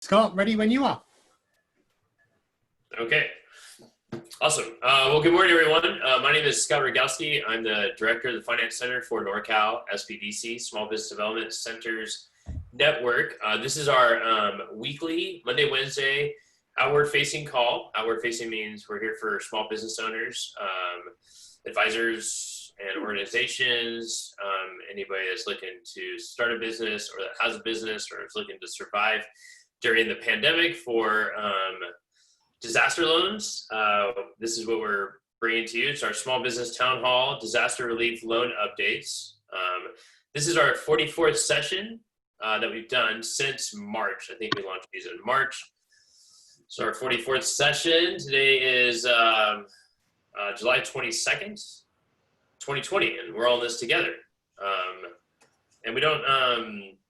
Scott, ready when you are. Okay, awesome. Well, good morning, everyone. My name is Scott Rogowski. I'm the Director of the Finance Center for NorCal SBDC, Small Business Development Centers Network. This is our weekly, Monday, Wednesday, outward-facing call. Outward-facing means we're here for small business owners, advisors, and organizations, anybody that's looking to start a business or that has a business or is looking to survive during the pandemic for disaster loans. This is what we're bringing to you. It's our small business town hall, disaster relief loan updates. This is our 44th session that we've done since March. I think we launched these in March. So our 44th session today is July 22nd, 2020, and we're all in this together. And we don't,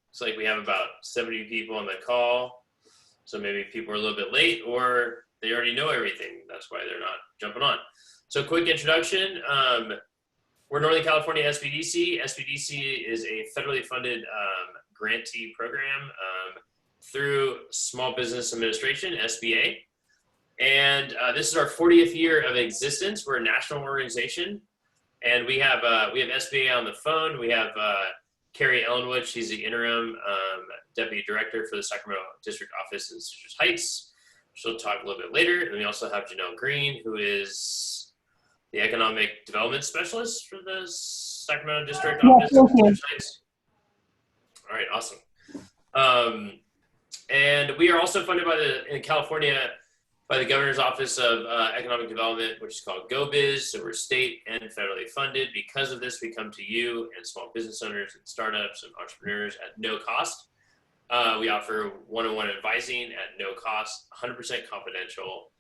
it's like we have about 70 people on the call. So maybe people are a little bit late or they already know everything. That's why they're not jumping on. So quick introduction. We're Northern California SBDC. SBDC is a federally funded grantee program through Small Business Administration, SBA. And this is our 40th year of existence. We're a national organization. And we have SBA on the phone. We have Carrie Ellenwood. She's the interim deputy director for the Sacramento District Office in Citrus Heights. She'll talk a little bit later. And then we also have Janelle Green, who is the economic development specialist for the Sacramento District Office in Citrus Heights. All right, awesome. And we are also funded in California by the Governor's Office of Economic Development, which is called GoBiz. So we're state and federally funded. Because of this, we come to you and small business owners and startups and entrepreneurs at no cost. We offer one-on-one advising at no cost, 100% confidential.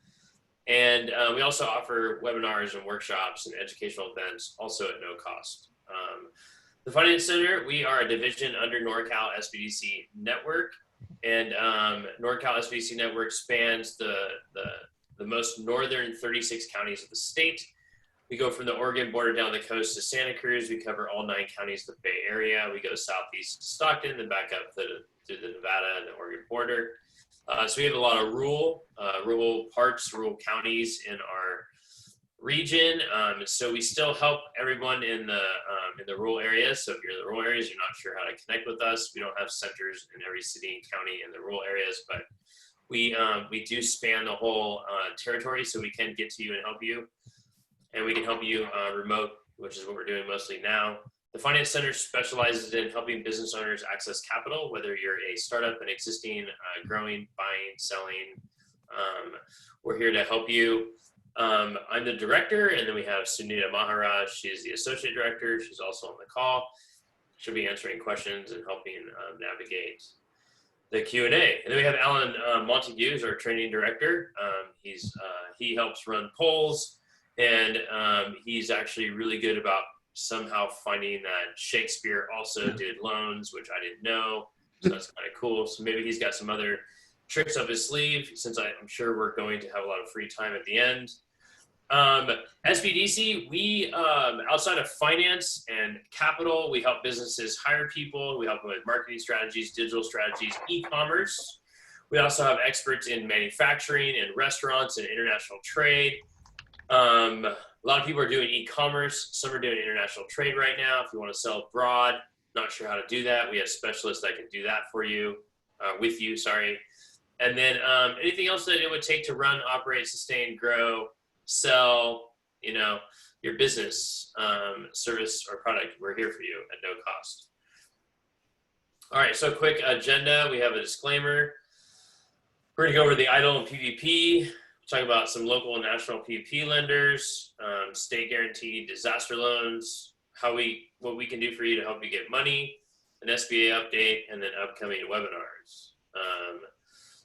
And we also offer webinars and workshops and educational events also at no cost. The Finance Center, we are a division under NorCal SBDC Network. And NorCal SBDC Network spans the most northern 36 counties of the state. We go from the Oregon border down the coast to Santa Cruz. We cover all 9 counties of the Bay Area. We go southeast to Stockton, then back up to the Nevada and the Oregon border. So we have a lot of rural parts, rural counties in our region. So we still help everyone in the rural areas. So if you're in the rural areas, you're not sure how to connect with us. We don't have centers in every city and county in the rural areas, but we do span the whole territory, so we can get to you and help you. And we can help you remote, which is what we're doing mostly now. The Finance Center specializes in helping business owners access capital, whether you're a startup, an existing, growing, buying, selling. We're here to help you. I'm the director, and then we have Sunita Maharaj. She's the associate director. She's also on the call. She'll be answering questions and helping navigate the Q&A. And then we have Alan Montague, who's our training director. He helps run polls, and he's actually really good about somehow finding that Shakespeare also did loans, which I didn't know. So that's kind of cool. So maybe he's got some other tricks up his sleeve, since I'm sure we're going to have a lot of free time at the end. SBDC, we, outside of finance and capital, we help businesses hire people. We help them with marketing strategies, digital strategies, e-commerce. We also have experts in manufacturing and restaurants and international trade. A lot of people are doing e-commerce. Some are doing international trade right now. If you want to sell abroad, not sure how to do that, we have specialists that can do that for you, with you, sorry. And then anything else that it would take to run, operate, sustain, grow, sell, your business, service, or product, we're here for you at no cost. All right, so quick agenda. We have a disclaimer. We're going to go over the EIDL and PPP, talk about some local and national PPP lenders, state guaranteed disaster loans, what we can do for you to help you get money, an SBA update, and then upcoming webinars.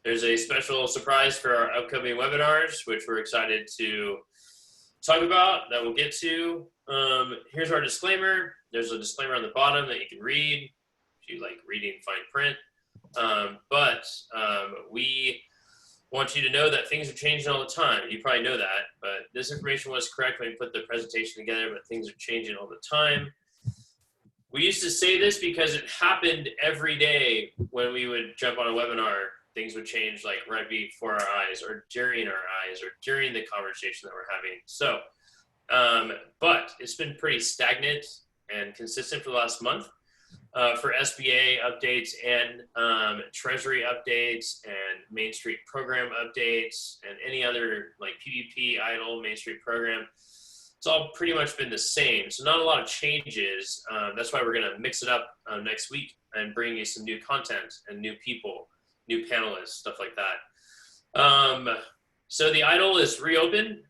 There's a special surprise for our upcoming webinars, which we're excited to talk about, that we'll get to. Here's our disclaimer. There's a disclaimer on the bottom that you can read if you like reading fine print. But we want you to know that things are changing all the time. You probably know that, but this information was correct when we put the presentation together, but things are changing all the time. We used to say this because it happened every day when we would jump on a webinar things would change like right before our eyes or during our eyes or during the conversation that we're having. So, but it's been pretty stagnant and consistent for the last month. For SBA updates and Treasury updates and Main Street program updates and any other like PPP, EIDL, Main Street program, it's all pretty much been the same. So not a lot of changes. That's why we're going to mix it up next week and bring you some new content and new people, new panelists, stuff like that. So the EIDL is reopened.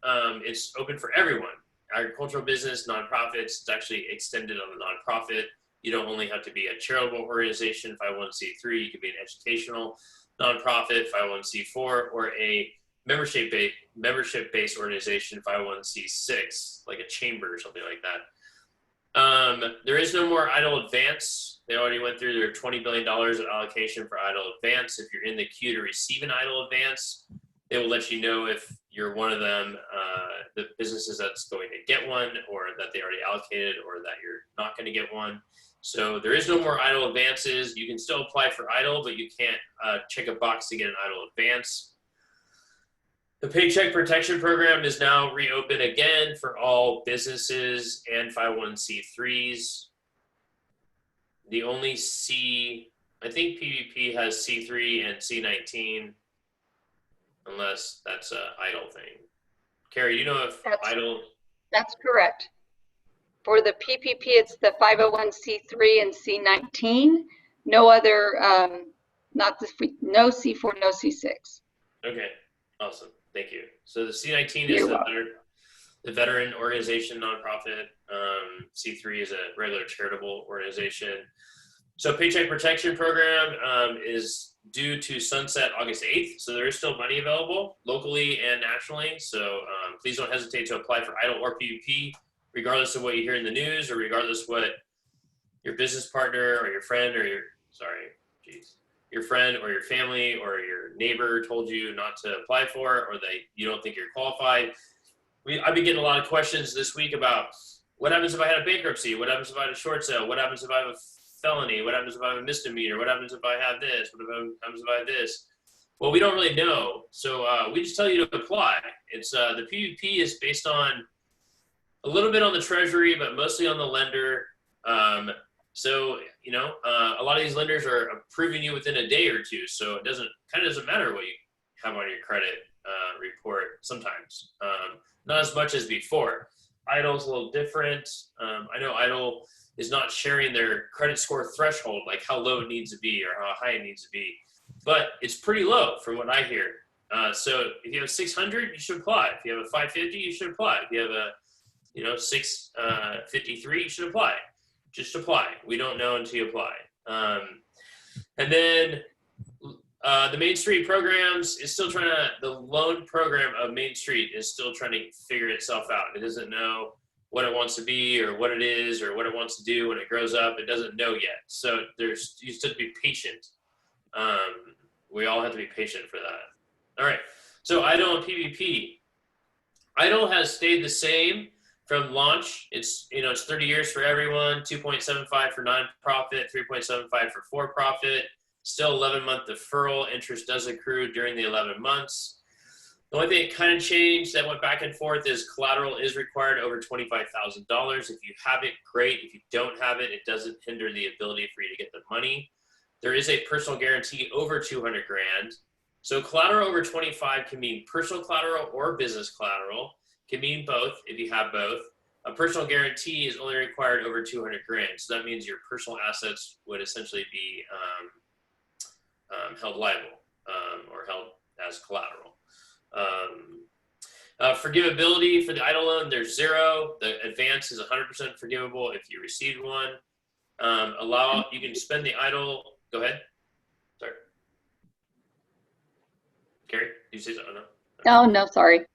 It's open for everyone. Agricultural business, nonprofits, it's actually extended on the nonprofit. You don't only have to be a charitable organization, 501c3, you could be an educational nonprofit, 501c4, or a membership-based organization, 501c6, like a chamber or something like that. There is no more EIDL Advance. They already went through their $20 billion of allocation for EIDL Advance. If you're in the queue to receive an EIDL Advance, they will let you know if you're one of them, the businesses that's going to get one, or that they already allocated, or that you're not going to get one. So there is no more EIDL advances. You can still apply for EIDL, but you can't check a box to get an EIDL advance. The Paycheck Protection Program is now reopened again for all businesses and 501c3s. The only I think PPP has C3 and C19, unless that's an EIDL thing. Carrie, you know if EIDL? That's correct. For the PPP, it's the 501c3 and C19. No other, no C4, no C6. Okay, awesome. Thank you. So the C19 is the veteran organization nonprofit. C3 is a regular charitable organization. So Paycheck Protection Program is due to sunset August 8th. So there is still money available locally and nationally. So please don't hesitate to apply for EIDL or PPP, regardless of what you hear in the news, or regardless of what your business partner or your friend or your friend or your family or your neighbor told you not to apply for, or that you don't think you're qualified. I've been getting a lot of questions this week about what happens if I had a bankruptcy? What happens if I had a short sale? What happens if I have a felony? What happens if I have a misdemeanor? What happens if I have this? What happens if I have this? Well, we don't really know. So we just tell you to apply. It's the PPP is based on a little bit on the Treasury, but mostly on the lender. So, you know, a lot of these lenders are approving you within a day or two. So it doesn't matter what you have on your credit report sometimes. Not as much as before. EIDL is a little different. I know EIDL is not sharing their credit score threshold, like how low it needs to be or how high it needs to be. But it's pretty low from what I hear. So if you have 600, you should apply. If you have a 550, you should apply. If you have a 653, you should apply. Just apply. We don't know until you apply. And then the Main Street programs is still the loan program of Main Street is still trying to figure itself out. It doesn't know what it wants to be or what it is or what it wants to do when it grows up. It doesn't know yet. So you still have to be patient. We all have to be patient for that. All right. So EIDL and PPP. EIDL has stayed the same from launch. It's 30 years for everyone, 2.75 for nonprofit, 3.75 for for-profit. Still 11-month deferral. Interest does accrue during the 11 months. The only thing that kind of changed that went back and forth is collateral is required over $25,000. If you have it, great. If you don't have it, it doesn't hinder the ability for you to get the money. There is a personal guarantee over 200 grand. So collateral over 25 can mean personal collateral or business collateral. Can mean both if you have both. A personal guarantee is only required over 200 grand. So that means your personal assets would essentially be held liable or held as collateral. Forgivability for the EIDL loan, there's 0. The advance is 100% forgivable if you received one. You can spend the EIDL. Go ahead. Sorry. Carrie, did you say something? Oh, no, sorry.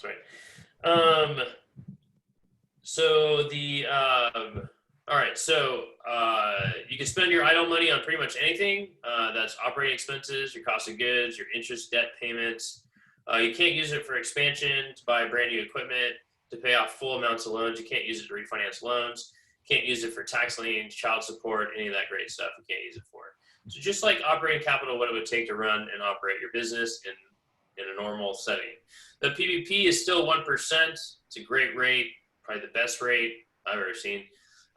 That's right. All right. So you can spend your EIDL money on pretty much anything. That's operating expenses, your cost of goods, your interest, debt payments. You can't use it for expansion, to buy brand new equipment, to pay off full amounts of loans. You can't use it to refinance loans. You can't use it for tax liens, child support, any of that great stuff. You can't use it for. So just like operating capital, what it would take to run and operate your business in a normal setting. The PPP is still 1%. It's a great rate, probably the best rate I've ever seen.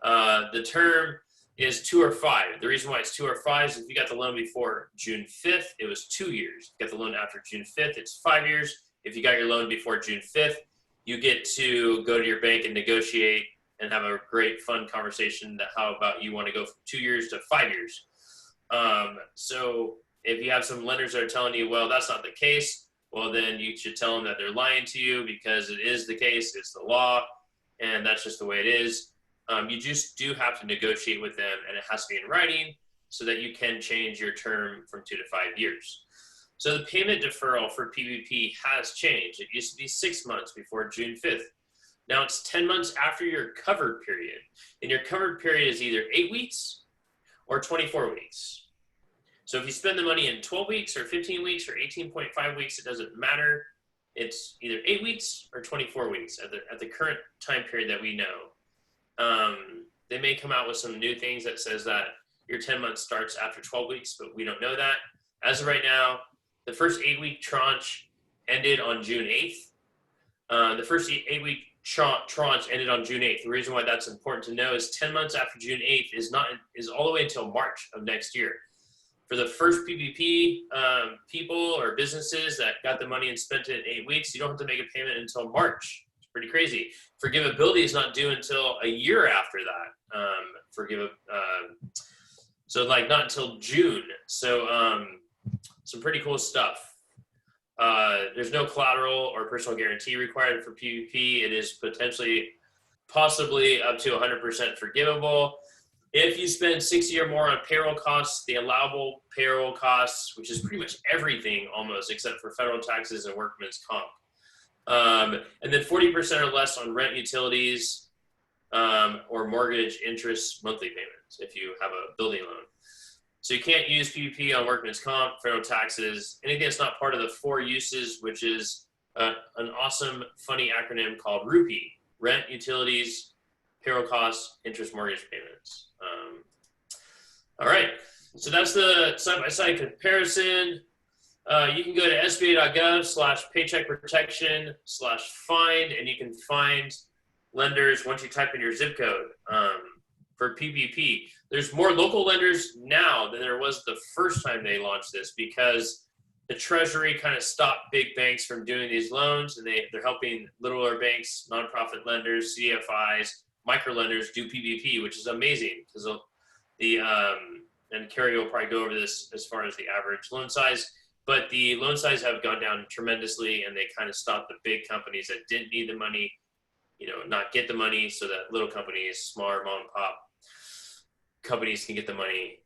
The term is 2 or 5. The reason why it's 2 or 5 is if you got the loan before June 5th, it was 2 years. If you got the loan after June 5th, it's 5 years. If you got your loan before June 5th, you get to go to your bank and negotiate and have a great fun conversation that how about you want to go from 2 years to 5 years. So if you have some lenders that are telling you, well, that's not the case, well, then you should tell them that they're lying to you because it is the case, it's the law, and that's just the way it is. You just do have to negotiate with them, and it has to be in writing so that you can change your term from 2 to 5 years. So the payment deferral for PPP has changed. It used to be 6 months before June 5th. Now it's 10 months after your covered period. And your covered period is either 8 weeks or 24 weeks. So if you spend the money in 12 weeks or 15 weeks or 18.5 weeks, it doesn't matter. It's either 8 weeks or 24 weeks at the current time period that we know. They may come out with some new things that says that your 10 months starts after 12 weeks, but we don't know that. As of right now, the first 8-week tranche ended on June 8th. The first 8-week tranche ended on June 8th. The reason why that's important to know is 10 months after June 8th is all the way until March of next year. For the first PPP people or businesses that got the money and spent it in 8 weeks, you don't have to make a payment until March. It's pretty crazy. Forgivability is not due until a year after that. So like not until June. So some pretty cool stuff. There's no collateral or personal guarantee required for PPP. It is possibly up to 100% forgivable. If you spend 60 or more on payroll costs, the allowable payroll costs, which is pretty much everything almost except for federal taxes and workman's comp. And then 40% or less on rent, utilities, or mortgage interest monthly payments if you have a building loan. So you can't use PPP on workman's comp, federal taxes, anything that's not part of the 4 uses, which is an awesome, funny acronym called RUPI: rent, utilities, payroll costs, interest, mortgage payments. All right, so that's the side-by-side comparison. You can go to sba.gov/paycheck protection/find, and you can find lenders once you type in your zip code for PPP. There's more local lenders now than there was the first time they launched this because the Treasury kind of stopped big banks from doing these loans, and they're helping littler banks, nonprofit lenders, CFIs, micro lenders do PPP, which is amazing because and Carrie will probably go over this as far as the average loan size, but the loan size have gone down tremendously, and they kind of stopped the big companies that didn't need the money, not get the money, so that little companies, smaller mom and pop companies can get the money.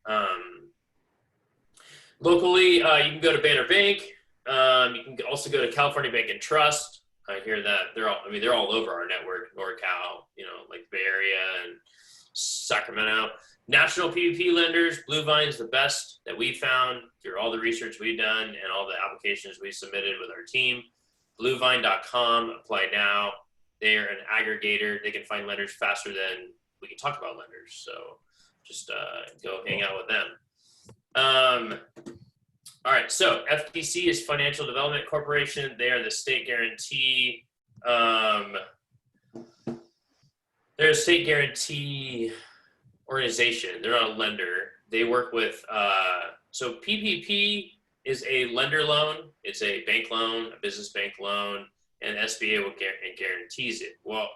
Locally, you can go to Banner Bank. You can also go to California Bank and Trust. I hear that they're all over our network, NorCal, like the Bay Area and Sacramento. National PPP lenders, Blue Vine's the best that we found through all the research we've done and all the applications we submitted with our team. Bluevine.com, apply now. They are an aggregator. They can find lenders faster than we can talk about lenders. So just go hang out with them. All right, so FDC is Financial Development Corporation. They are the state guarantee. They're a state guarantee organization. They're not a lender. They work with, so PPP is a lender loan. It's a bank loan, a business bank loan, and SBA will guarantees it. Well,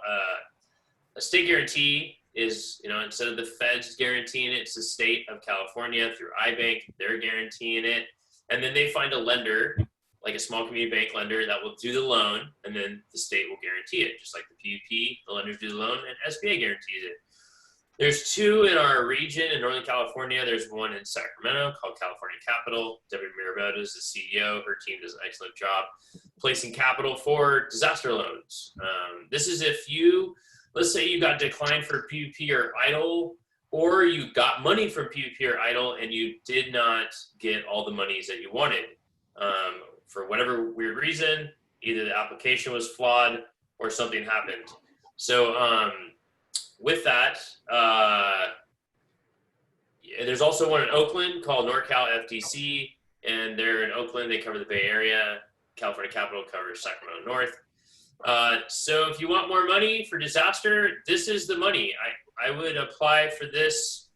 a state guarantee is, instead of the feds guaranteeing it, it's the state of California through iBank. They're guaranteeing it. And then they find a lender, like a small community bank lender, that will do the loan, and then the state will guarantee it. Just like the PPP, the lenders do the loan, and SBA guarantees it. There's 2 in our region in Northern California. There's one in Sacramento called California Capital. Debbie Mirabetta is the CEO. Her team does an excellent job placing capital for disaster loans. This is if let's say you got declined for PPP or EIDL, or you got money from PPP or EIDL and you did not get all the monies that you wanted. For whatever weird reason, either the application was flawed or something happened. So with that, There's also one in Oakland called NorCal FDC, and they're in Oakland. They cover the Bay Area. California Capital covers Sacramento North. So if you want more money for disaster, this is the money. I would apply for this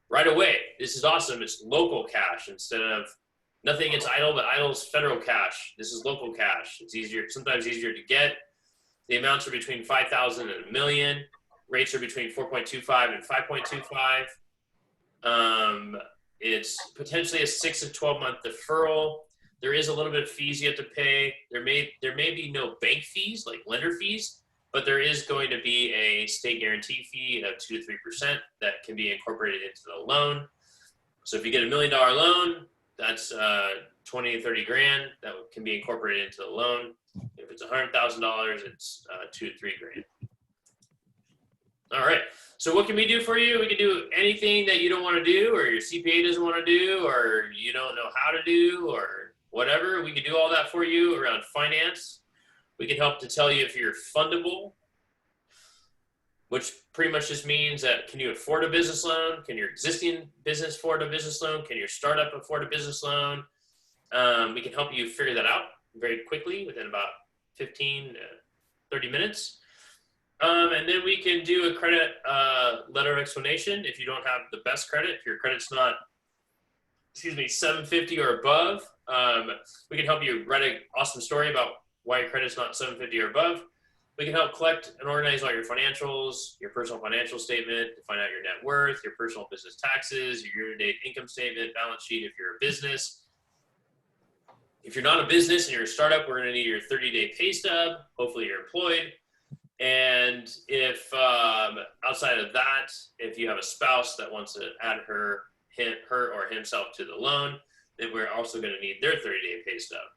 right away. This is awesome. It's local cash instead of nothing. It's EIDL, but EIDL's federal cash. This is local cash. It's easier, sometimes easier to get. The amounts are between 5,000 and $1 million. Rates are between 4.25 and 5.25. It's potentially a 6 to 12 month deferral. There is a little bit of fees you have to pay. There may be no bank fees, like lender fees, but there is going to be a state guarantee fee of 2 to 3% that can be incorporated into the loan. So if you get $1 million loan, that's 20 to 30 grand that can be incorporated into the loan. If it's $100,000, it's 2 to 3 grand. All right. So what can we do for you? We can do anything that you don't want to do, or your CPA doesn't want to do, or you don't know how to do, or whatever. We can do all that for you around finance. We can help to tell you if you're fundable, which pretty much just means that can you afford a business loan? Can your existing business afford a business loan? Can your startup afford a business loan? We can help you figure that out very quickly within about 15 to 30 minutes. And then we can do a credit letter of explanation if you don't have the best credit. If your credit's not, 750 or above, we can help you write an awesome story about why your credit's not 750 or above. We can help collect and organize all your financials, your personal financial statement to find out your net worth, your personal business taxes, your year-to-date income statement, balance sheet if you're a business. If you're not a business and you're a startup, we're going to need your 30-day pay stub. Hopefully you're employed. And if outside of that, if you have a spouse that wants to add her or himself to the loan, then we're also going to need their 30-day pay stub.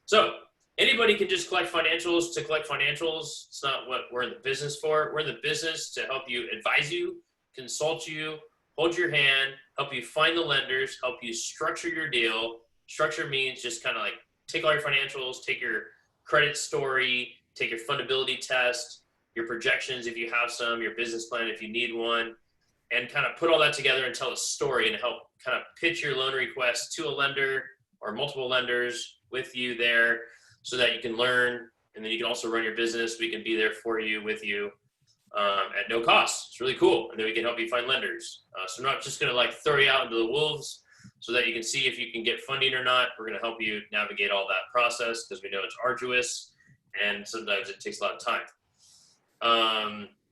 So anybody can just collect financials to collect financials. It's not what we're in the business for. We're in the business to help you, advise you, consult you, hold your hand, help you find the lenders, help you structure your deal. Structure means just kind of like take all your financials, take your credit story, take your fundability test, your projections if you have some, your business plan if you need one, and kind of put all that together and tell a story and help kind of pitch your loan request to a lender or multiple lenders with you there so that you can learn, and then you can also run your business. We can be there for you, with you at no cost. It's really cool. And then we can help you find lenders. So we're not just going to like throw you out into the wolves so that you can see if you can get funding or not. We're going to help you navigate all that process because we know it's arduous and sometimes it takes a lot of time.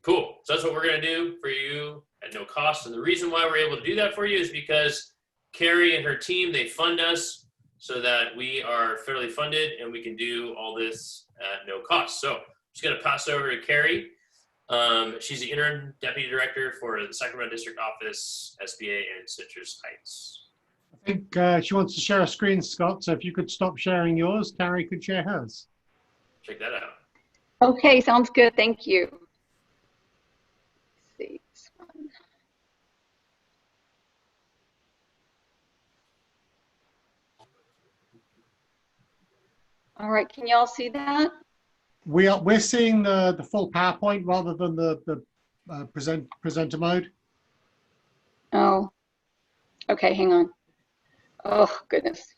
Cool. So that's what we're going to do for you at no cost. And the reason why we're able to do that for you is because Carrie and her team, they fund us so that we are fairly funded and we can do all this at no cost. So I'm just going to pass over to Carrie. She's the interim deputy director for the Sacramento District Office, SBA, and Citrus Heights. I think she wants to share a screen, Scott. So if you could stop sharing yours, Carrie could share hers. Check that out. Okay, sounds good. Thank you. Let's see this one. All right, can y'all see that? We're seeing the full PowerPoint rather than the presenter mode. Oh, okay, hang on. Oh, goodness.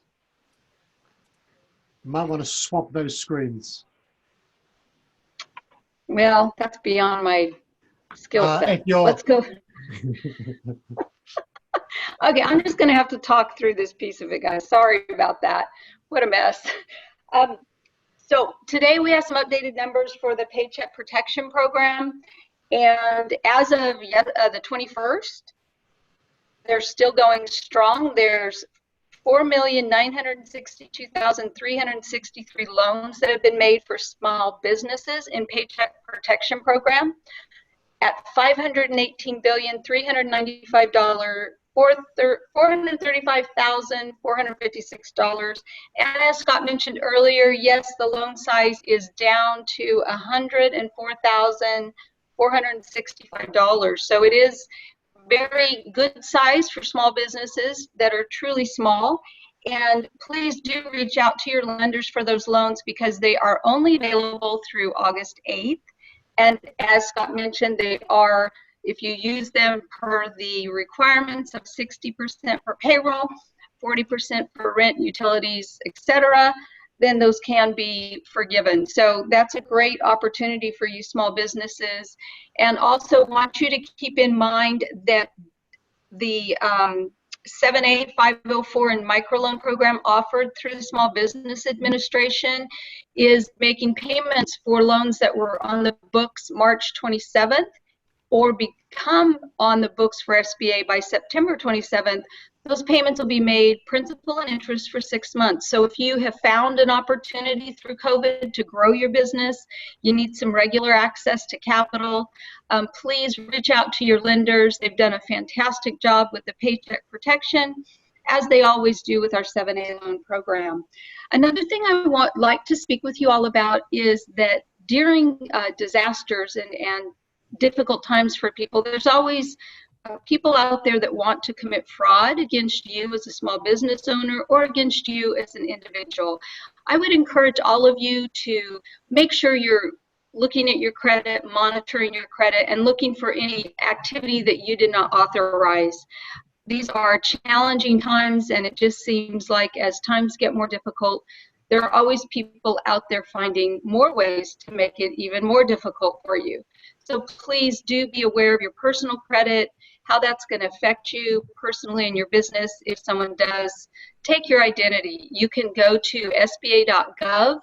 You might want to swap those screens. Well, that's beyond my skill set. Let's go. Okay, I'm just going to have to talk through this piece of it, guys. Sorry about that. What a mess. So today we have some updated numbers for the Paycheck Protection Program. And as of the 21st, they're still going strong. There's 4,962,363 loans that have been made for small businesses in Paycheck Protection Program at $435,456. And as Scott mentioned earlier, yes, the loan size is down to $104,465. So it is very good size for small businesses that are truly small. And please do reach out to your lenders for those loans because they are only available through August 8th. And as Scott mentioned, they are If you use them per the requirements of 60% for payroll, 40% for rent, utilities, etc., then those can be forgiven. So that's a great opportunity for you small businesses. And also want you to keep in mind that the 7A 504 and microloan program offered through the Small Business Administration is making payments for loans that were on the books March 27th or become on the books for SBA by September 27th. Those payments will be made principal and interest for 6 months. So if you have found an opportunity through COVID to grow your business, you need some regular access to capital, please reach out to your lenders. They've done a fantastic job with the paycheck protection, as they always do with our 7A loan program. Another thing I like to speak with you all about is that during disasters and difficult times for people, there's always people out there that want to commit fraud against you as a small business owner or against you as an individual. I would encourage all of you to make sure you're looking at your credit, monitoring your credit, and looking for any activity that you did not authorize. These are challenging times, and it just seems like as times get more difficult, there are always people out there finding more ways to make it even more difficult for you. So please do be aware of your personal credit, how that's going to affect you personally in your business if someone does take your identity. You can go to sba.gov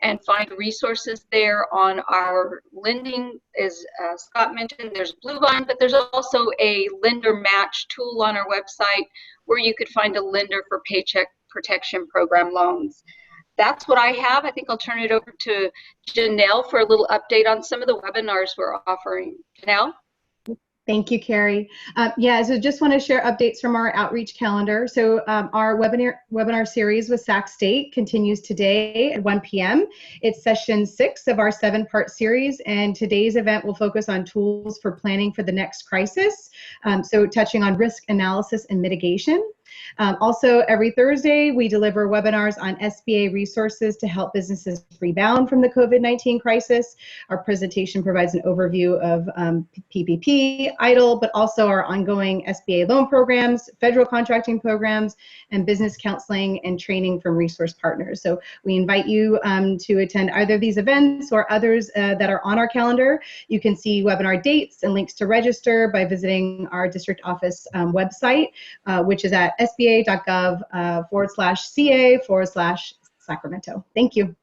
and find resources there on our lending. As Scott mentioned, there's Bluevine, but there's also a lender match tool on our website where you could find a lender for Paycheck Protection Program loans. That's what I have. I think I'll turn it over to Janelle for a little update on some of the webinars we're offering. Janelle? Thank you, Carrie. So just want to share updates from our outreach calendar. So our webinar series with Sac State continues today at 1 p.m. It's session 6 of our 7-part series, and today's event will focus on tools for planning for the next crisis. So touching on risk analysis and mitigation. Also, every Thursday, we deliver webinars on SBA resources to help businesses rebound from the COVID-19 crisis. Our presentation provides an overview of PPP, EIDL, but also our ongoing SBA loan programs, federal contracting programs, and business counseling and training from resource partners. So we invite you to attend either of these events or others that are on our calendar. You can see webinar dates and links to register by visiting our district office website, which is at sba.gov/ca/Sacramento. Thank you.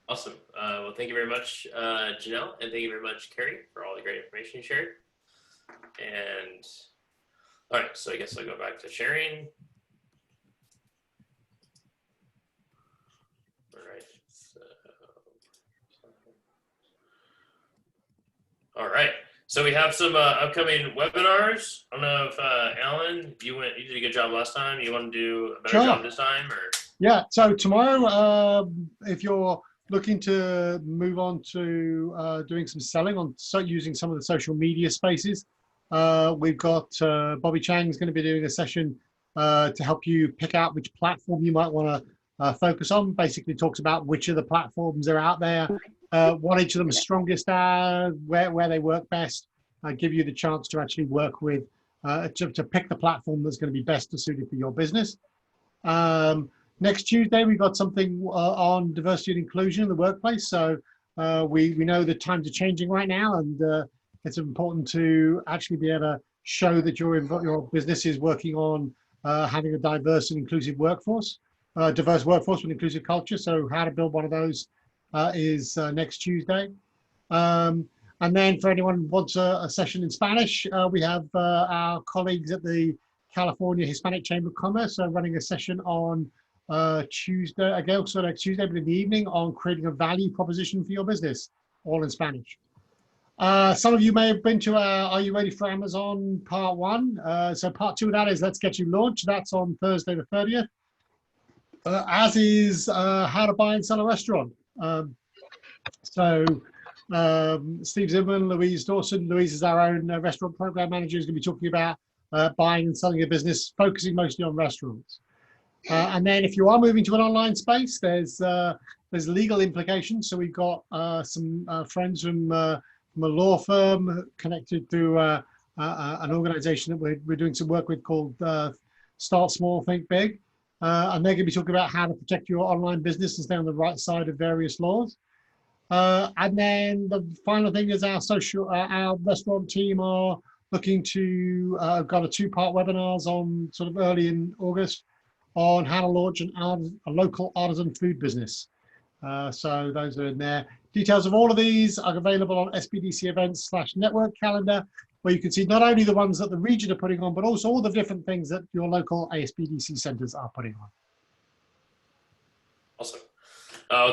Awesome. Well, thank you very much, Janelle, and thank you very much, Carrie, for all the great information you shared. And all right, so I guess I'll go back to sharing. All right. All right. So we have some upcoming webinars. I don't know if Alan, you did a good job last time. You want to do a better job this time, or? Yeah. So tomorrow, if you're looking to move on to doing some selling on using some of the social media spaces, we've got Bobby Chang is going to be doing a session to help you pick out which platform you might want to focus on. Basically talks about which of the platforms are out there, what each of them is strongest at, where they work best, give you the chance to actually work with, to pick the platform that's going to be best suited for your business. Next Tuesday, we've got something on diversity and inclusion in the workplace. So we know the times are changing right now, and it's important to actually be able to show that your business is working on having a diverse and inclusive workforce, diverse workforce with inclusive culture. So how to build one of those is next Tuesday. And then for anyone who wants a session in Spanish, we have our colleagues at the California Hispanic Chamber of Commerce running a session on Tuesday, again, also next Tuesday, but in the evening, on creating a value proposition for your business, all in Spanish. Some of you may have been to Are You Ready for Amazon Part 1? So Part 2 of that is Let's Get You Launched. That's on Thursday the 30th. As is How to Buy and Sell a Restaurant. Steve Zimmerman, Louise Dawson. Louise is our own restaurant program manager, is going to be talking about buying and selling a business, focusing mostly on restaurants. And then if you are moving to an online space, there's legal implications. So we've got some friends from a law firm connected to an organization that we're doing some work with called Start Small, Think Big. And they're going to be talking about how to protect your online business and stay on the right side of various laws. And then the final thing is our restaurant team are looking to, got a 2-part webinars on sort of early in August on how to launch a local artisan food business. So those are in there. Details of all of these are available on SBDC events/network calendar, where you can see not only the ones that the region are putting on, but also all the different things that your local ASBDC centers are putting on. Awesome.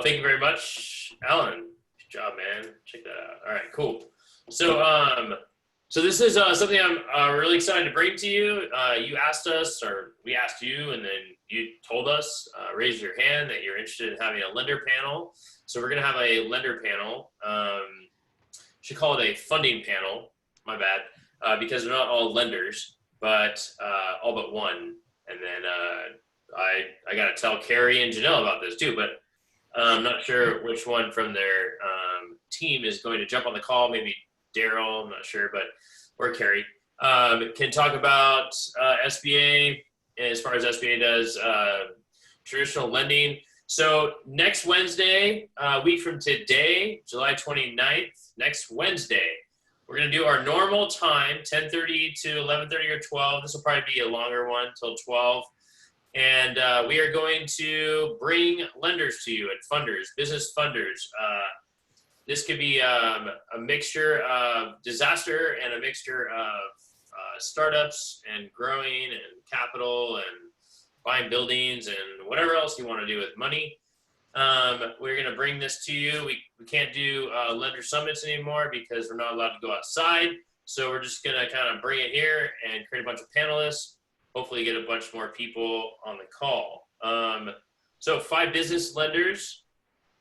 Thank you very much, Alan. Good job, man. Check that out. All right, cool. So this is something I'm really excited to bring to you. You asked us, or we asked you, and then you told us, raise your hand that you're interested in having a lender panel. So we're going to have a lender panel. Should call it a funding panel. My bad, because they're not all lenders, but all but one. And then I got to tell Carrie and Janelle about this too, but I'm not sure which one from their team is going to jump on the call. Maybe Daryl, I'm not sure, but or Carrie can talk about SBA as far as SBA does traditional lending. So next Wednesday, a week from today, July 29th, next Wednesday, we're going to do our normal time, 10:30 to 11:30 or 12. This will probably be a longer one till 12. And we are going to bring lenders to you and funders, business funders. This could be a mixture of disaster and a mixture of startups and growing and capital and buying buildings and whatever else you want to do with money. We're going to bring this to you. We can't do lender summits anymore because we're not allowed to go outside. So we're just going to kind of bring it here and create a bunch of panelists, hopefully get a bunch more people on the call. So 5 business lenders.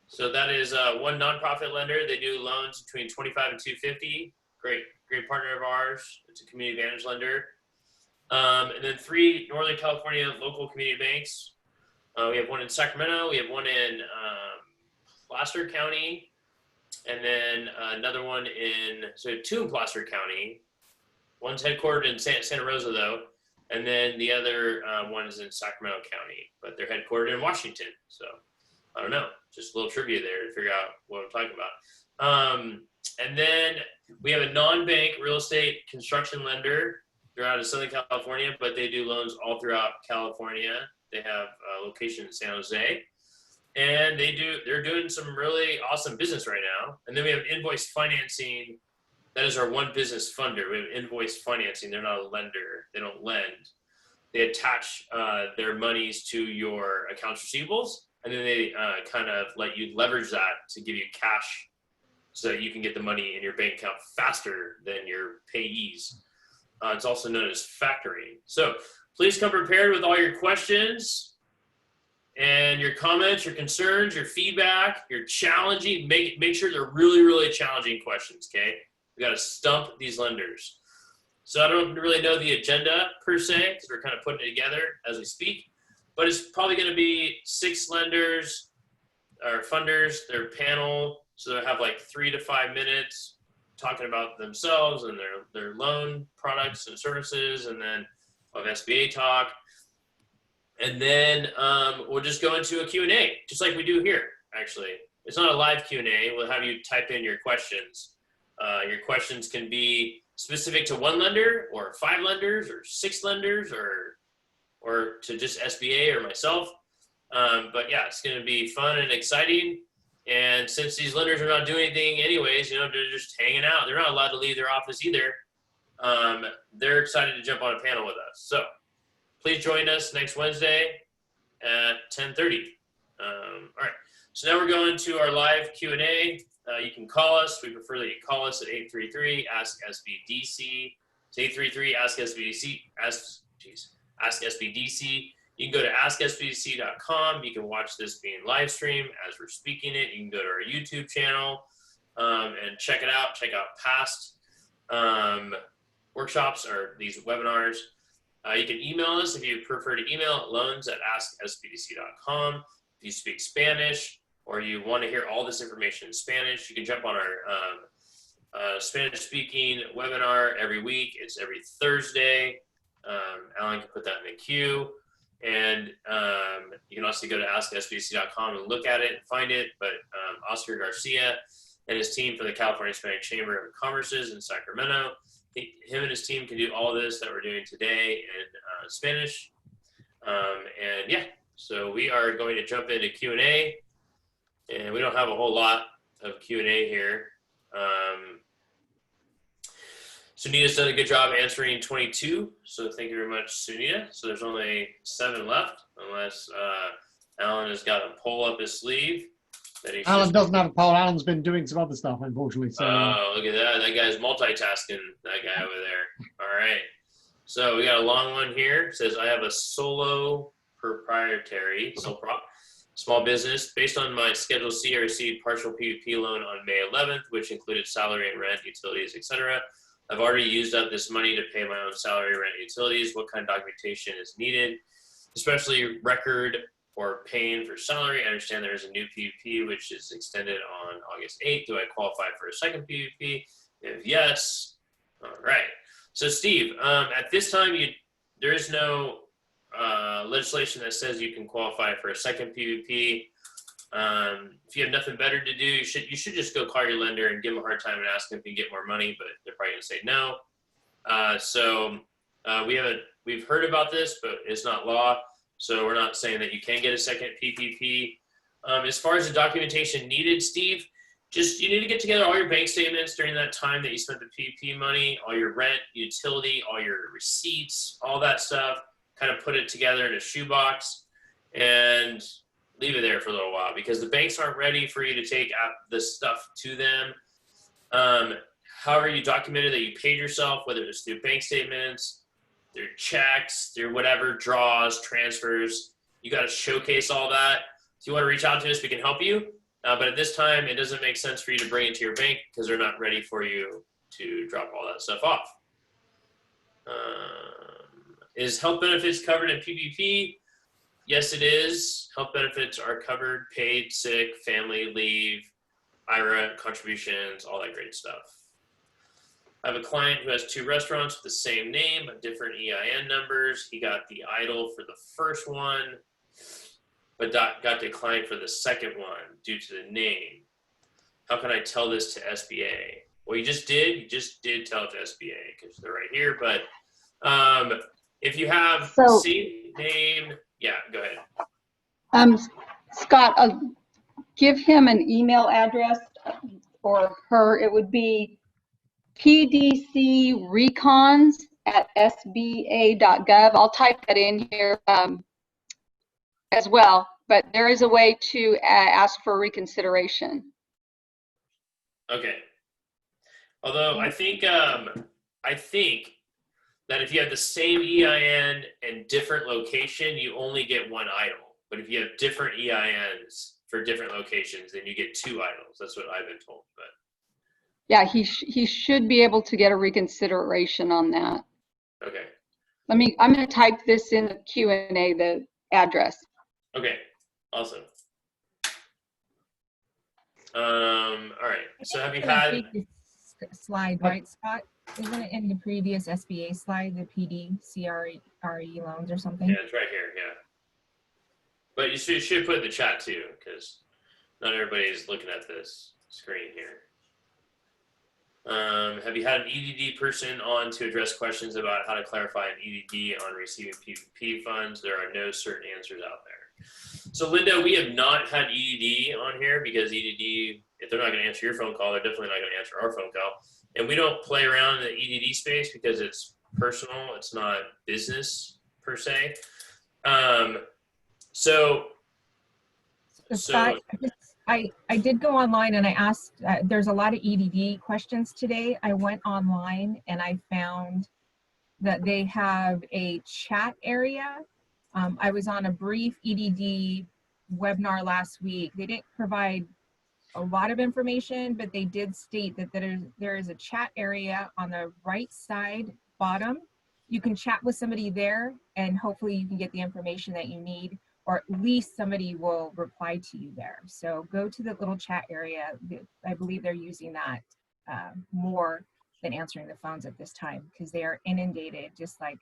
So that is one nonprofit lender. They do loans between $25 and $250. Great partner of ours. It's a community advantage lender. And then 3 Northern California local community banks. We have one in Sacramento. We have one in Placer County, and then another one so 2 in Placer County. One's headquartered in Santa Rosa though, and then the other one is in Sacramento County, but they're headquartered in Washington. So I don't know, just a little trivia there to figure out what I'm talking about. And then we have a non-bank real estate construction lender. They're out of Southern California, but they do loans all throughout California. They have a location in San Jose, and they're doing some really awesome business right now. And then we have invoice financing. That is our one business funder. We have invoice financing. They're not a lender. They don't lend. They attach their monies to your accounts receivables, and then they kind of let you leverage that to give you cash so that you can get the money in your bank account faster than your payees. It's also known as factoring. So please come prepared with all your questions and your comments, your concerns, your feedback, your challenging. Make sure they're really, really challenging questions, okay? We got to stump these lenders. So I don't really know the agenda per se, because we're kind of putting it together as we speak, but it's probably going to be 6 lenders or funders, their panel. So they'll have like 3 to 5 minutes talking about themselves and their loan products and services, and then of SBA talk. And then we'll just go into a Q&A, just like we do here, actually. It's not a live Q&A. We'll have you type in your questions. Your questions can be specific to one lender or 5 lenders or 6 lenders or to just SBA or myself. But yeah, it's going to be fun and exciting. And since these lenders are not doing anything anyways, they're just hanging out. They're not allowed to leave their office either. They're excited to jump on a panel with us. So please join us next Wednesday at 10:30. All right. So now we're going to our live Q&A. You can call us. We prefer that you call us at 833-ASK-SBDC. It's 833-ASK-SBDC. ASK-SBDC. You can go to ASKSBDC.com. You can watch this being live streamed as we're speaking it. You can go to our YouTube channel and check it out. Check out past workshops or these webinars. You can email us if you prefer to email, loans@asksbdc.com. If you speak Spanish or you want to hear all this information in Spanish, you can jump on our Spanish speaking webinar every week. It's every Thursday. Alan can put that in the queue. And you can also go to AskSBDC.com and look at it and find it. But Oscar Garcia and his team from the California Hispanic Chamber of Commerce's in Sacramento, him and his team can do all this that we're doing today in Spanish. And yeah, so we are going to jump into Q&A. And we don't have a whole lot of Q&A here. Sunita's done a good job answering 22, so thank you very much, Sunita. So there's only 7 left, unless Alan has got a poll up his sleeve. Alan doesn't have a poll. Alan's been doing some other stuff, unfortunately. So. Oh, look at that. That guy's multitasking, that guy over there. All right. So we got a long one here. It says, I have a sole proprietary, small business. Based on my Schedule C, I received partial PPP loan on May 11th, which included salary and rent, utilities, etc. I've already used up this money to pay my own salary, rent, and utilities. What kind of documentation is needed, especially record or paying for salary? I understand there is a new PPP, which is extended on August 8th. Do I qualify for a second PPP? If yes, all right. So Steve, at this time, there is no legislation that says you can qualify for a second PPP. If you have nothing better to do, you should just go call your lender and give them a hard time and ask them if you can get more money, but they're probably gonna say no. We've heard about this, but it's not law, so we're not saying that you can get a second PPP. As far as the documentation needed, Steve, you need to get together all your bank statements during that time that you spent the PPP money, all your rent, utility, all your receipts, all that stuff, kind of put it together in a shoebox and leave it there for a little while, because the banks aren't ready for you to take out this stuff to them. However, you documented that you paid yourself, whether it's through bank statements, through checks, through whatever, draws, transfers, you got to showcase all that. If you want to reach out to us, we can help you. But at this time, it doesn't make sense for you to bring it to your bank because they're not ready for you to drop all that stuff off. Is health benefits covered in PPP? Yes, it is. Health benefits are covered, paid, sick, family leave, IRA contributions, all that great stuff. I have a client who has 2 restaurants with the same name, but different EIN numbers. He got the EIDL for the first one, but got declined for the second one due to the name. How can I tell this to SBA? Well, you just did tell it to SBA because they're right here. But if you have the same name, yeah, go ahead. Scott, give him an email address, or her. It would be pdcrecons@sba.gov. I'll type that in here as well, but there is a way to ask for reconsideration. Okay. Although I think that if you have the same EIN and different location, you only get one EIDL. But if you have different EINs for different locations, then you get 2 EIDLs. That's what I've been told. But yeah, he should be able to get a reconsideration on that. Okay. I'm going to type this in the Q&A, the address. Okay. Awesome. All right. So have you had slide, right, Scott? Isn't it in the previous SBA slide, the PDCRE loans or something? Yeah, it's right here, yeah. But you should put it in the chat too, because not everybody's looking at this screen here. Have you had an EDD person on to address questions about how to clarify an EDD on receiving PPP funds? There are no certain answers out there. So Linda, we have not had EDD on here because EDD, if they're not going to answer your phone call, they're definitely not going to answer our phone call. And we don't play around in the EDD space because it's personal. It's not business per se. Scott, I did go online and I asked, there's a lot of EDD questions today. I went online and I found that they have a chat area. I was on a brief EDD webinar last week. They didn't provide a lot of information, but they did state that there is a chat area on the right side bottom you can chat with somebody there, and hopefully you can get the information that you need, or at least somebody will reply to you there. So go to the little chat area. I believe they're using that more than answering the phones at this time, because they are inundated, just like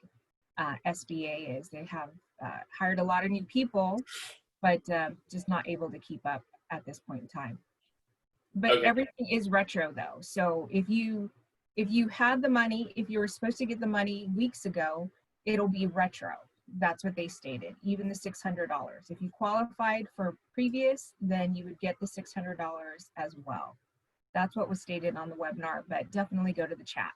SBA is. They have hired a lot of new people, but just not able to keep up at this point in time. But Okay. everything is retro though. So if you had the money, if you were supposed to get the money weeks ago, it'll be retro. That's what they stated, even the $600. If you qualified for previous, then you would get the $600 as well. That's what was stated on the webinar, but definitely go to the chat.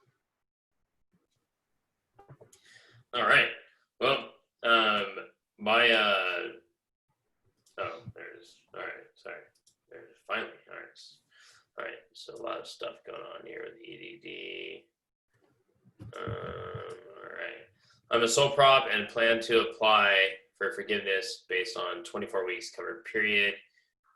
All right. Well, oh, there's, all right, sorry. There's finally, all right. All right, so a lot of stuff going on here with EDD. All right. I'm a sole prop and plan to apply for forgiveness based on 24 weeks covered period.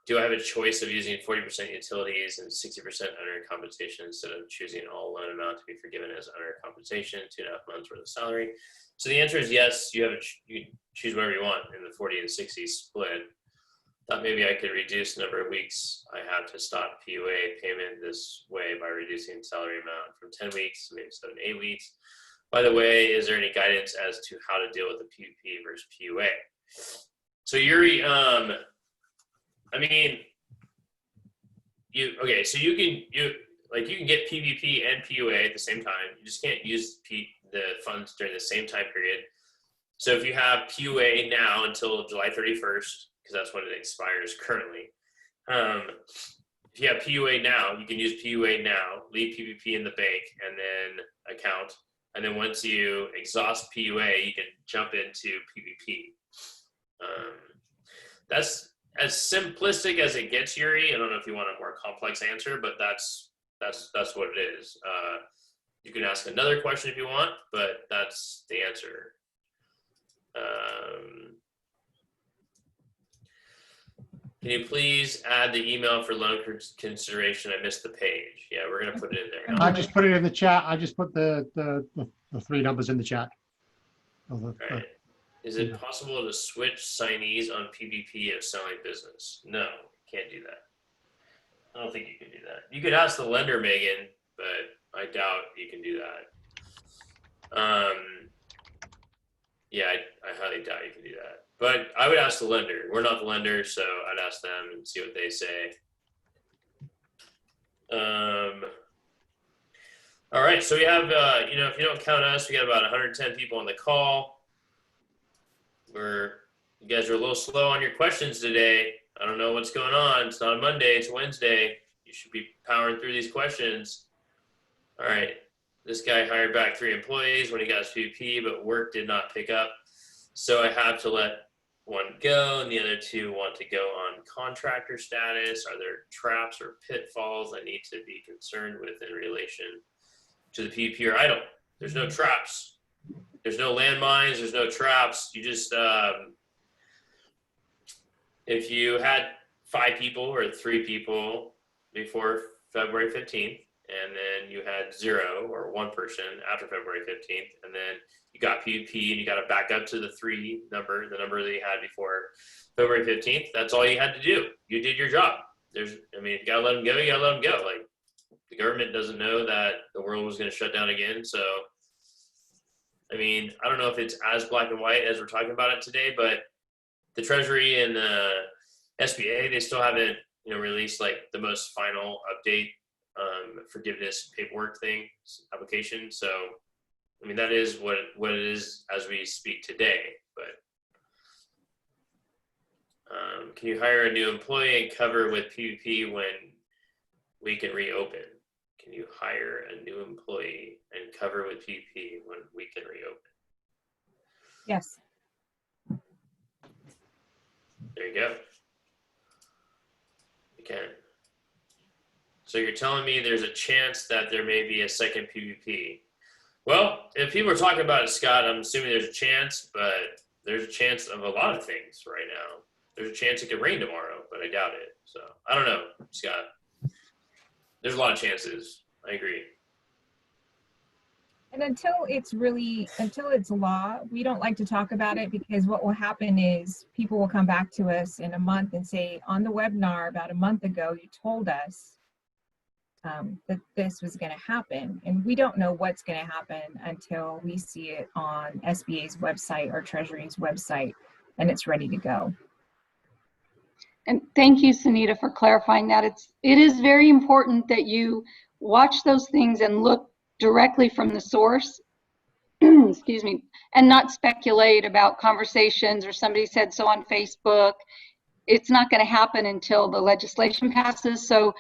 Do I have a choice of using 40% utilities and 60% under compensation instead of choosing all loan amount to be forgiven as under compensation, 2.5 months worth of salary? So the answer is yes. You choose whatever you want in the 40 and 60 split. Thought maybe I could reduce the number of weeks I have to stop PUA payment this way by reducing salary amount from 10 weeks to maybe 7 to 8 weeks. By the way, is there any guidance as to how to deal with the PPP versus PUA? So Yuri, I mean, so you can get PPP and PUA at the same time. You just can't use the funds during the same time period. So if you have PUA now until July 31st, because that's when it expires currently. If you have PUA now, you can use PUA now, leave PPP in the bank and then account. And then once you exhaust PUA, you can jump into PPP. That's as simplistic as it gets, Yuri. I don't know if you want a more complex answer, but that's what it is. You can ask another question if you want, but that's the answer. Can you please add the email for loan consideration? I missed the page. Yeah, we're gonna put it in there. I just put it in the chat. I just put the 3 numbers in the chat. All right. Is it possible to switch signees on PPP if selling business? No, can't do that. I don't think you can do that. You could ask the lender, Megan, but I doubt you can do that. Yeah, I highly doubt you can do that. But I would ask the lender. We're not the lender, so I'd ask them and see what they say. All right, so we have, if you don't count us, we got about 110 people on the call. You guys are a little slow on your questions today. I don't know what's going on. It's not a Monday, it's Wednesday. You should be powering through these questions. All right, this guy hired back 3 employees when he got his PPP, but work did not pick up. So I have to let one go, and the other 2 want to go on contractor status. Are there traps or pitfalls I need to be concerned with in relation to the PPP or EIDL? There's no traps. There's no landmines. There's no traps. You just, if you had 5 people or 3 people before February 15th, and then you had 0 or 1 person after February 15th, and then you got PPP and you got to back up to the 3 number, the number that you had before February 15th. That's all you had to do. You did your job. You gotta let them go. You gotta let them go. Like, the government doesn't know that the world was going to shut down again. So, I mean, I don't know if it's as black and white as we're talking about it today, but the Treasury and the SBA, they still haven't, released like the most final update forgiveness paperwork thing application. So, I mean, that is what it is as we speak today. But can you hire a new employee and cover with PPP when we can reopen? Can you hire a new employee and cover with PPP when we can reopen? Yes. There you go. You can. So you're telling me there's a chance that there may be a second PPP. Well, if people are talking about it, Scott, I'm assuming there's a chance, but there's a chance of a lot of things right now. There's a chance it could rain tomorrow, but I doubt it. So I don't know, Scott. There's a lot of chances. I agree. And until it's law, we don't like to talk about it, because what will happen is people will come back to us in a month and say, on the webinar about a month ago, you told us that this was going to happen. And we don't know what's going to happen until we see it on SBA's website or Treasury's website and it's ready to go. And thank you, Sunita, for clarifying that. It is very important that you watch those things and look directly from the source, excuse me, and not speculate about conversations or somebody said so on Facebook. It's not going to happen until the legislation passes. So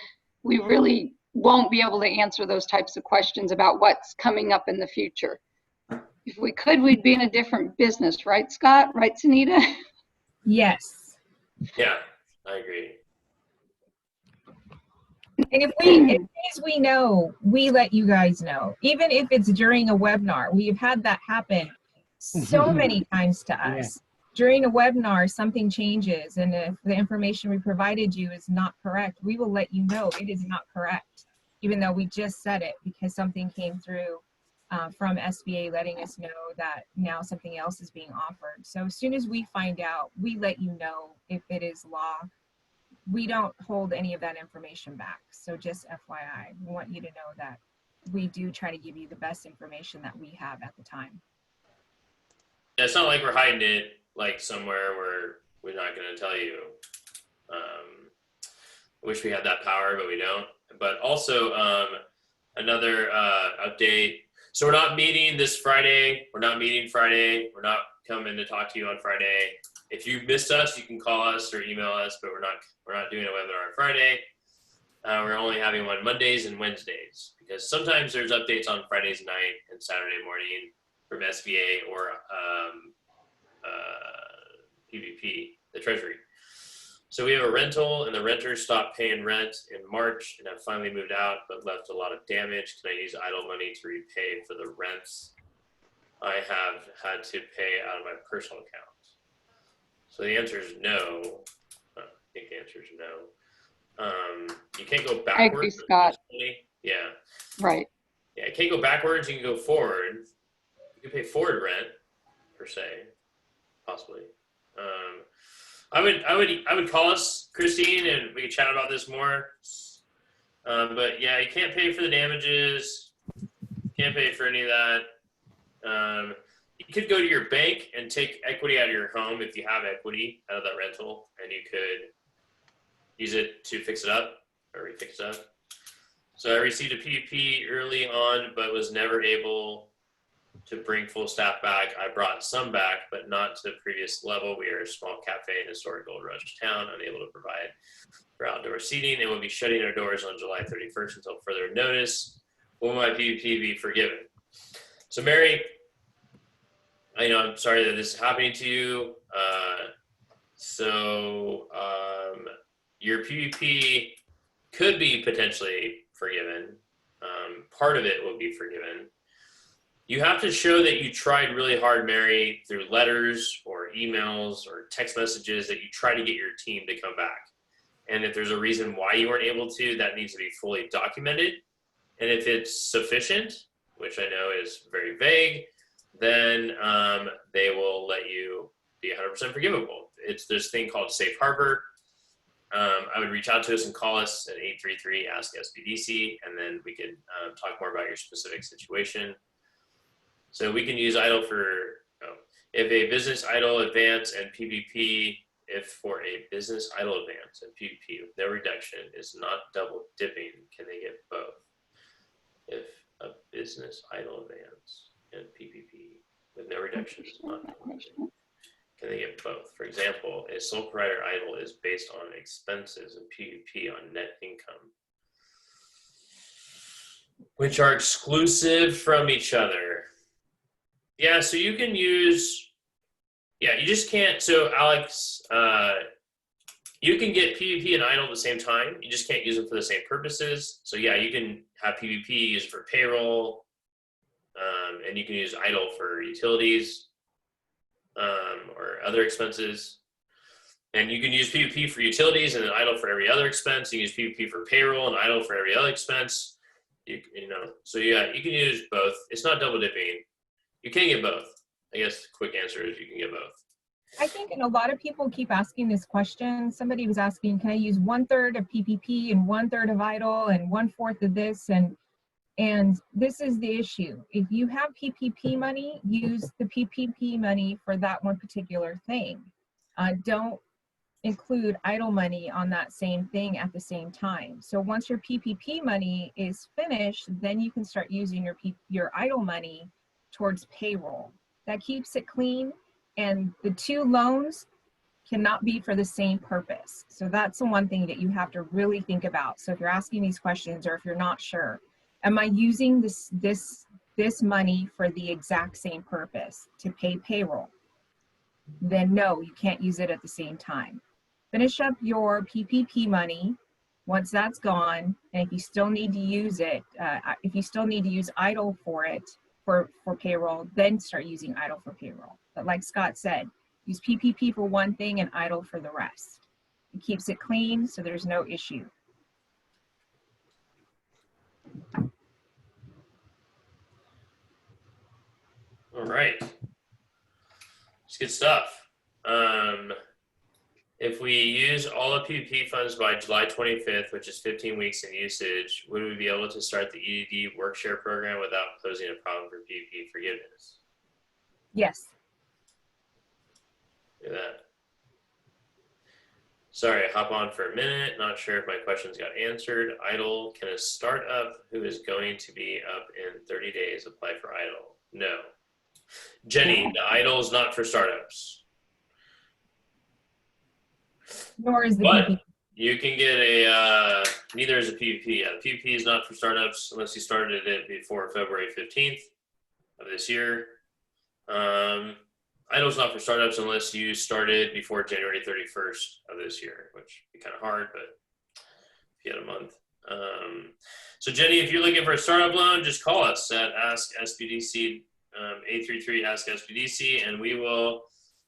we really won't be able to answer those types of questions about what's coming up in the future. If we could, we'd be in a different business, right, Scott? Right, Sunita? Yes. Yeah, I agree. And as we know, we let you guys know, even if it's during a webinar. We've had that happen so many times to us. Yeah. During a webinar, something changes, and if the information we provided you is not correct, we will let you know it is not correct, even though we just said it, because something came through from SBA letting us know that now something else is being offered. So as soon as we find out, we let you know if it is law. We don't hold any of that information back. So just FYI, we want you to know that we do try to give you the best information that we have at the time. Yeah, it's not like we're hiding it like somewhere where we're not going to tell you. I wish we had that power, but we don't. But also another update. So we're not meeting this Friday. We're not meeting Friday. We're not coming to talk to you on Friday. If you missed us, you can call us or email us, but we're not doing a webinar on Friday. We're only having one Mondays and Wednesdays, because sometimes there's updates on Fridays night and Saturday morning from SBA or PPP, the Treasury. So we have a rental, and the renters stopped paying rent in March and have finally moved out, but left a lot of damage. Can I use idle money to repay for the rents I have had to pay out of my personal account? So the answer is no. I think the answer is no. You can't go backwards. I agree, Scott. Yeah. Right. Yeah, you can't go backwards. You can go forward. You can pay forward rent, per se, possibly. I would call us, Christine, and we could chat about this more. But yeah, you can't pay for the damages. Can't pay for any of that. You could go to your bank and take equity out of your home if you have equity out of that rental, and you could use it to fix it up or refix it up. So I received a PPP early on, but was never able to bring full staff back. I brought some back, but not to the previous level. We are a small cafe in historic Gold Rush town, unable to provide for outdoor seating, and will be shutting our doors on July 31st until further notice. Will my PPP be forgiven? So Mary, I know, I'm sorry that this is happening to you. Your PPP could be potentially forgiven. Part of it will be forgiven. You have to show that you tried really hard, Mary, through letters or emails or text messages, that you try to get your team to come back. And if there's a reason why you weren't able to, that needs to be fully documented. And if it's sufficient, which I know is very vague, then they will let you be 100% forgivable. It's this thing called safe harbor. I would reach out to us and call us at 833-ASKSBDC, and then we can talk more about your specific situation. So we can use idle for, if a business idle advance and PPP, if for a business idle advance and PPP with no reduction is not double dipping, can they get both? If a business idle advance and PPP with no reduction is not double dipping, can they get both? For example, a sole provider idle is based on expenses and PPP on net income, which are exclusive from each other. Yeah, so you can use, yeah, you just can't, so Alex, you can get PPP and idle at the same time. You just can't use them for the same purposes. So yeah, you can have PPP used for payroll, and you can use idle for utilities, or other expenses. And you can use PPP for utilities and then idle for every other expense. You can use PPP for payroll and idle for every other expense. You know, so yeah, you can use both. It's not double dipping. You can get both. I guess the quick answer is you can get both. I think, and a lot of people keep asking this question. Somebody was asking, can I use 1/3 of PPP and 1/3 of EIDL and 1/4 of this? And this is the issue. If you have PPP money, use the PPP money for that one particular thing. Don't include EIDL money on that same thing at the same time. So once your PPP money is finished, then you can start using your EIDL money towards payroll. That keeps it clean, and the two loans cannot be for the same purpose. So that's the one thing that you have to really think about. So if you're asking these questions, or if you're not sure, am I using this money for the exact same purpose, to pay payroll? Then no, you can't use it at the same time. Finish up your PPP money once that's gone, and if you still need to use it, if you still need to use EIDL for it, for payroll, then start using EIDL for payroll. But like Scott said, use PPP for one thing and EIDL for the rest. It keeps it clean, so there's no issue. All right. It's good stuff. If we use all the PPP funds by July 25th, which is 15 weeks in usage, would we be able to start the EDD work share program without posing a problem for PPP forgiveness? Yes. Do that. Sorry, hop on for a minute. Not sure if my questions got answered. EIDL, can a startup who is going to be up in 30 days apply for EIDL? No. Jenny, the EIDL is not for startups. Nor is the But PPP. you can get a, neither is a PPP. Yeah, the PPP is not for startups unless you started it before February 15th of this year. EIDL is not for startups unless you started before January 31st of this year, which would be kind of hard, but if you had a month. So Jenny, if you're looking for a startup loan, just call us at ASKSBDC, 833 ASKSBDC, and we will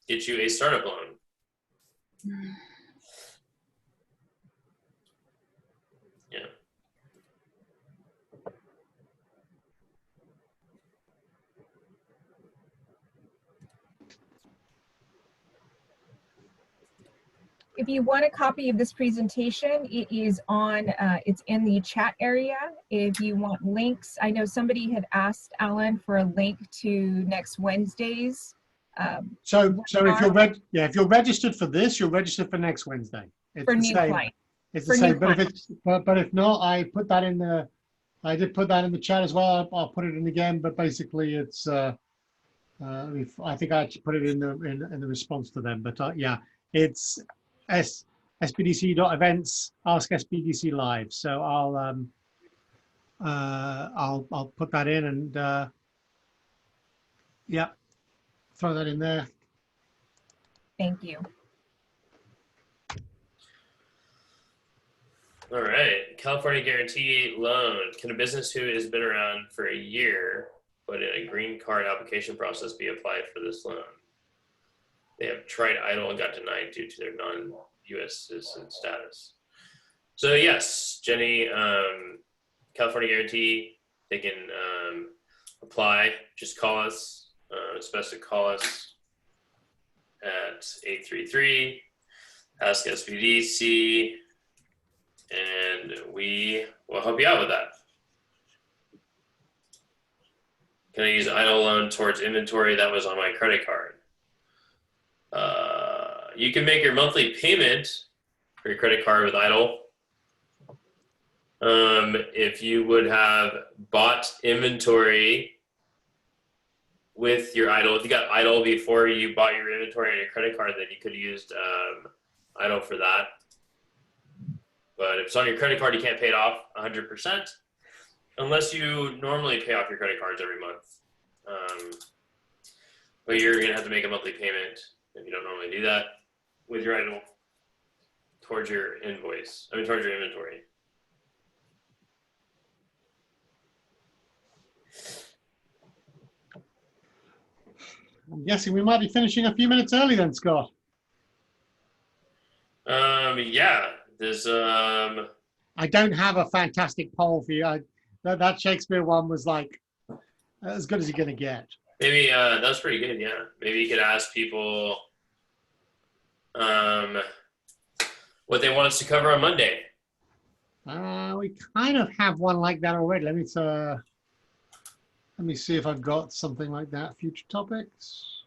get you a startup loan. Yeah. If you want a copy of this presentation, it is on, it's in the chat area. If you want links, I know somebody had asked Alan for a link to next Wednesday's. So if you're registered for this, you're registered for next Wednesday. It's For the new same. client. It's For the new same. But if it's but if not, I did put that in the chat as well. I'll put it in again. But basically, it's I think I actually put it in the response to them. But yeah, it's SBDC.events Ask SBDC Live. So I'll put that in and yeah, throw that in there. Thank you. All right, California Guarantee Loan. Can a business who has been around for a year but in a green card application process be applied for this loan? They have tried EIDL and got denied due to their non-U.S. citizen status. So yes, Jenny, California Guarantee, they can apply. Just call us. It's best to call us at 833 ASKSBDC, and we will help you out with that. Can I use EIDL loan towards inventory that was on my credit card? You can make your monthly payment for your credit card with EIDL. If you would have bought inventory with your EIDL, if you got EIDL before you bought your inventory on your credit card, then you could have used EIDL for that. But if it's on your credit card, you can't pay it off 100% unless you normally pay off your credit cards every month. But you're gonna have to make a monthly payment if you don't normally do that with your EIDL towards your invoice. I mean, towards your inventory. I'm guessing we might be finishing a few minutes early then, Scott. Yeah, there's I don't have a fantastic poll for you. That Shakespeare one was like as good as you're gonna get. Maybe that was pretty good. Yeah, maybe you could ask people what they want us to cover on Monday. We kind of have one like that already. Let me see if I've got something like that. Future topics.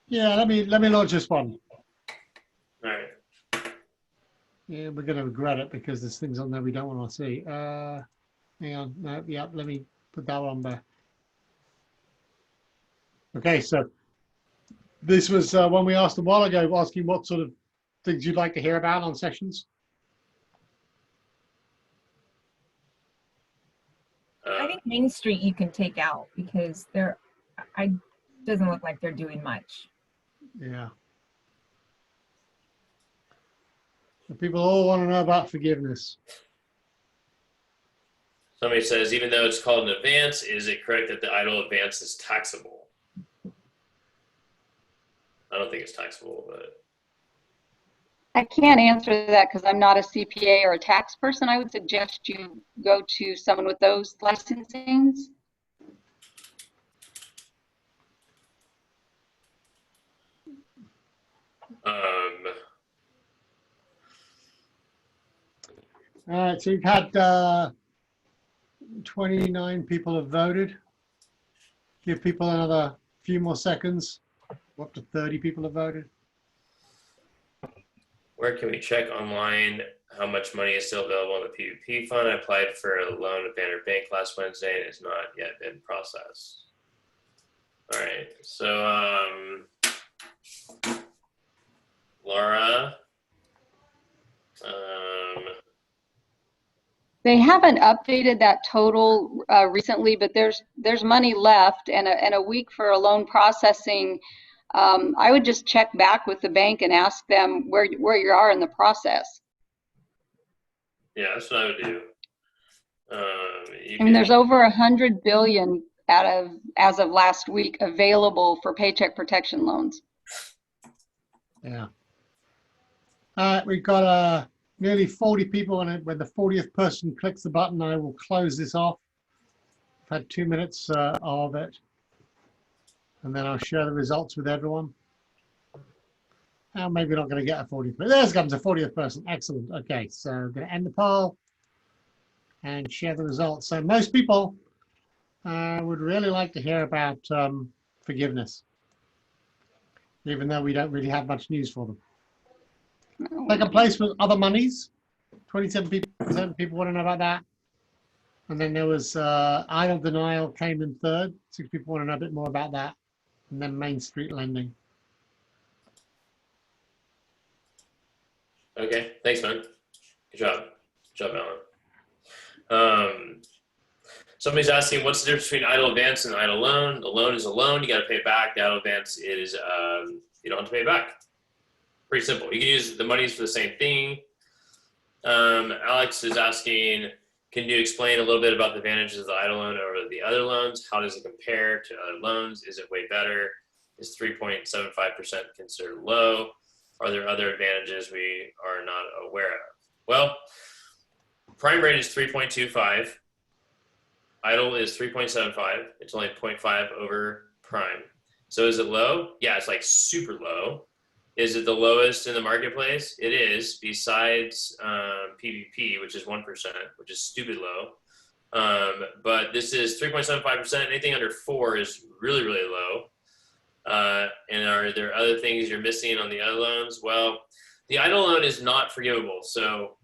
Yeah, let me launch this one. All right. Yeah, we're gonna regret it because there's things on there we don't want to see. Hang on. No, yeah, let me put that on there. Okay, so this was one we asked a while ago, asking what sort of things you'd like to hear about on sessions. I think Main Street you can take out because doesn't look like they're doing much. Yeah. So people all want to know about forgiveness. Somebody says, even though it's called an advance, is it correct that the idle advance is taxable? I don't think it's taxable, but. I can't answer that because I'm not a CPA or a tax person. I would suggest you go to someone with those licensings. All right, so you've had 29 people have voted. Give people another few more seconds. Up to 30 people have voted. Where can we check online how much money is still available in the PPP fund? I applied for a loan at Banner Bank last Wednesday and it's not yet been processed. All right, so Laura, They haven't updated that total recently, but there's money left and a week for a loan processing. I would just check back with the bank and ask them where you are in the process. yeah, that's what I would do. I mean, there's over 100 billion as of last week available for paycheck protection loans. Yeah. We've got nearly 40 people on it. When the 40th person clicks the button, I will close this off. I've had 2 minutes of it. And then I'll share the results with everyone. Maybe we're not going to get a 40th, but there comes a 40th person. Excellent. Okay, so I'm going to end the poll and share the results. So most people would really like to hear about forgiveness, even though we don't really have much news for them. Second place was other monies. 27% of people want to know about that. And then there was idle denial came in third. 6 people want to know a bit more about that. And then Main Street lending. Okay, thanks, man. Good job. Good job, Alan. Somebody's asking, what's the difference between idle advance and idle loan? The loan is a loan, you got to pay it back. The idle advance is you don't have to pay it back. Pretty simple. You can use the monies for the same thing. Alex is asking, can you explain a little bit about the advantages of the idle loan over the other loans? How does it compare to other loans? Is it way better? Is 3.75% considered low? Are there other advantages we are not aware of? Well, prime rate is 3.25. Idle is 3.75. It's only 0.5 over prime. So is it low? Yeah, it's like super low. Is it the lowest in the marketplace? It is, besides PPP, which is 1%, which is stupid low. But this is 3.75%. Anything under 4 is really, really low. And are there other things you're missing on the other loans? Well, the idle loan is not forgivable. So,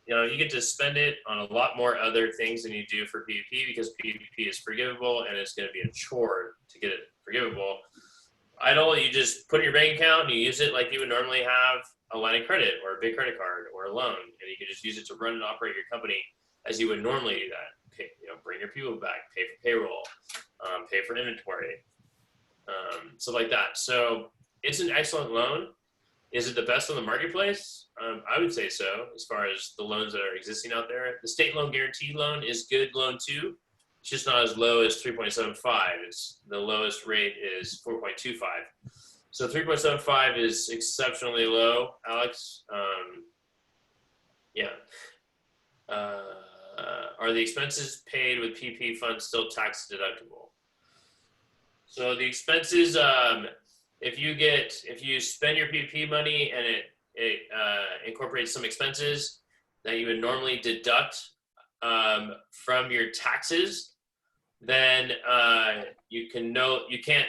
you know, you get to spend it on a lot more other things than you do for PPP because PPP is forgivable and it's going to be a chore to get it forgivable. Idle, you just put in your bank account and you use it like you would normally have a line of credit or a big credit card or a loan, and you can just use it to run and operate your company as you would normally do that. Pay, you know, bring your people back, pay for payroll, pay for inventory, stuff like that. So it's an excellent loan. Is it the best on the marketplace? I would say so, as far as the loans that are existing out there. The state loan guarantee loan is good loan too. It's just not as low as 3.75. It's the lowest rate is 4.25. So 3.75 is exceptionally low, Alex. Yeah. Are the expenses paid with PP funds still tax deductible? So the expenses, if you spend your PP money and it incorporates some expenses that you would normally deduct from your taxes, then you can't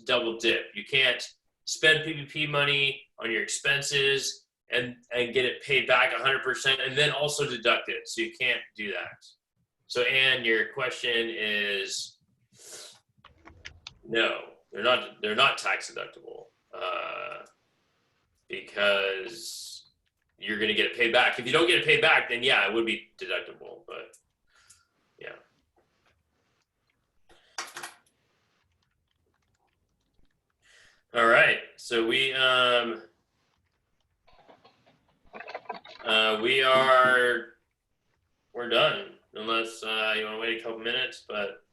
double dip. You can't spend PPP money on your expenses and get it paid back 100% and then also deduct it. So you can't do that. So Anne, your question is no, they're not tax deductible because you're going to get it paid back. If you don't get it paid back, then yeah, it would be deductible, but yeah. All right, so we're done unless you want to wait a couple minutes, but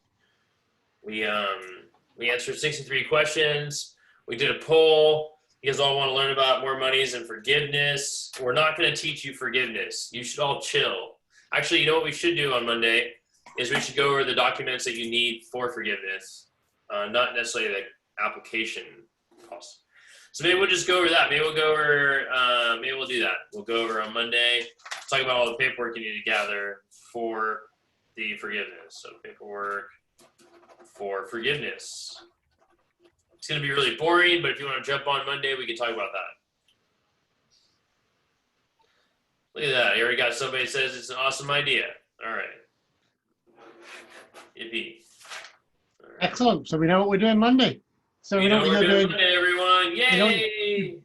we answered 63 questions. We did a poll. You guys all want to learn about more monies and forgiveness. We're not going to teach you forgiveness. You should all chill. Actually, you know what we should do on Monday is we should go over the documents that you need for forgiveness, not necessarily the application costs. So maybe we'll just go over that. Maybe we'll do that. We'll go over on Monday, talk about all the paperwork you need to gather for the forgiveness. So paperwork for forgiveness. It's going to be really boring, but if you want to jump on Monday, we can talk about that. Look at that. I already got somebody that says it's an awesome idea. All right. Yippee. All right. Excellent. So we know what we're doing Monday. So we know what you're doing Monday, everyone. Yay! You know,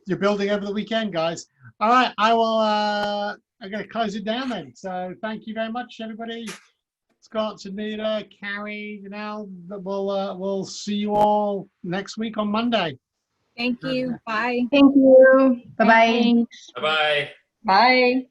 you're building over the weekend, guys. All right. I'm going to close it down then. So thank you very much, everybody. Scott, Sunita, Carrie, Janelle. We'll see you all next week on Monday. Thank you. Bye. Thank you. Bye-bye. Bye-bye. Bye.